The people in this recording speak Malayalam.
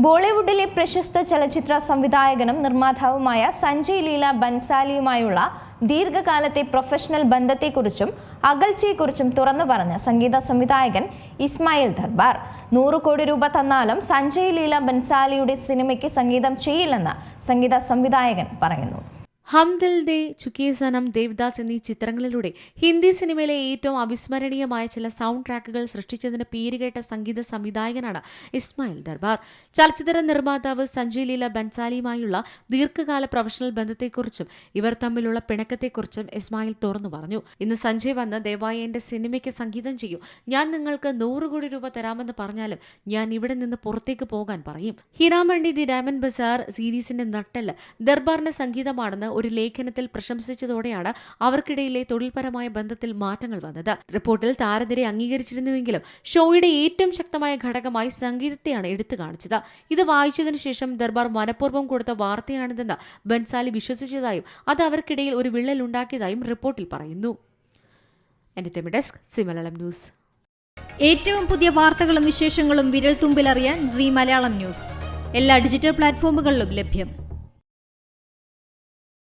ബോളിവുഡിലെ പ്രശസ്ത ചലച്ചിത്ര സംവിധായകനും നിർമ്മാതാവുമായ സഞ്ജയ് ലീല ബൻസാലിയുമായുള്ള ദീർഘകാലത്തെ പ്രൊഫഷണൽ ബന്ധത്തെക്കുറിച്ചും അകൽച്ചയെക്കുറിച്ചും തുറന്നു പറഞ്ഞ സംഗീത സംവിധായകൻ ഇസ്മായിൽ ദർബാർ. 100 കോടി രൂപ തന്നാലും സഞ്ജയ് ലീല ബൻസാലിയുടെ സിനിമയ്ക്ക് സംഗീതം ചെയ്യില്ലെന്ന് സംഗീത സംവിധായകൻ പറയുന്നു. ഹം ദിൽ ദേ ചുക്കേ സനം, ദേവദാസ് എന്നീ ചിത്രങ്ങളിലൂടെ ഹിന്ദി സിനിമയിലെ ഏറ്റവും അവിസ്മരണീയമായ ചില സൗണ്ട് ട്രാക്കുകൾ സൃഷ്ടിച്ചതിന് പേരുകേട്ട സംഗീത സംവിധായകനാണ് ഇസ്മായിൽ ദർബാർ. ചലച്ചിത്ര നിർമ്മാതാവ് സഞ്ജയ് ലീല ബൻസാലിയുമായുള്ള ദീർഘകാല പ്രൊഫഷണൽ ബന്ധത്തെക്കുറിച്ചും ഇവർ തമ്മിലുള്ള പിണക്കത്തെക്കുറിച്ചും ഇസ്മായിൽ തുറന്നു പറഞ്ഞു. ഇന്ന് സഞ്ജയ് വന്ന് ദയവായി എന്റെ സിനിമയ്ക്ക് സംഗീതം ചെയ്യൂ, ഞാൻ നിങ്ങൾക്ക് 100 കോടി രൂപ തരാമെന്ന് പറഞ്ഞാലും ഞാൻ ഇവിടെ നിന്ന് പുറത്തേക്ക് പോകാൻ പറയും. ഹീരാമണ്ടി ദി ഡയമണ്ട് ബസാർ സീരീസിന്റെ നട്ടെല്ല് ദർബാറിന്റെ സംഗീതമാണെന്ന് ഒരു ലേഖനത്തിൽ പ്രശംസിച്ചതോടെയാണ് അവർക്കിടയിലെ തൊഴിൽപരമായ ബന്ധത്തിൽ മാറ്റങ്ങൾ വന്നത്. റിപ്പോർട്ടിൽ താരനിരെ അംഗീകരിച്ചിരുന്നുവെങ്കിലും ഷോയുടെ ഏറ്റവും ശക്തമായ ഘടകമായി സംഗീതത്തെയാണ് എടുത്തു കാണിച്ചത്. ഇത് വായിച്ചതിനു ശേഷം ദർബാർ മനഃപൂർവ്വം കൊടുത്ത വാർത്തയാണിതെന്ന് ബൻസാലി വിശ്വസിച്ചതായും അത് അവർക്കിടയിൽ ഒരു വിള്ളൽ ഉണ്ടാക്കിയതായും റിപ്പോർട്ടിൽ പറയുന്നു. Entertainment desk, C Malayalam news. ഏറ്റവും പുതിയ വാർത്തകളും വിശേഷങ്ങളും വിരൽ തുമ്പിലറിയാൻ സി മലയാളം ന്യൂസ് എല്ലാ ഡിജിറ്റൽ പ്ലാറ്റ്ഫോമുകളിലും ലഭ്യം.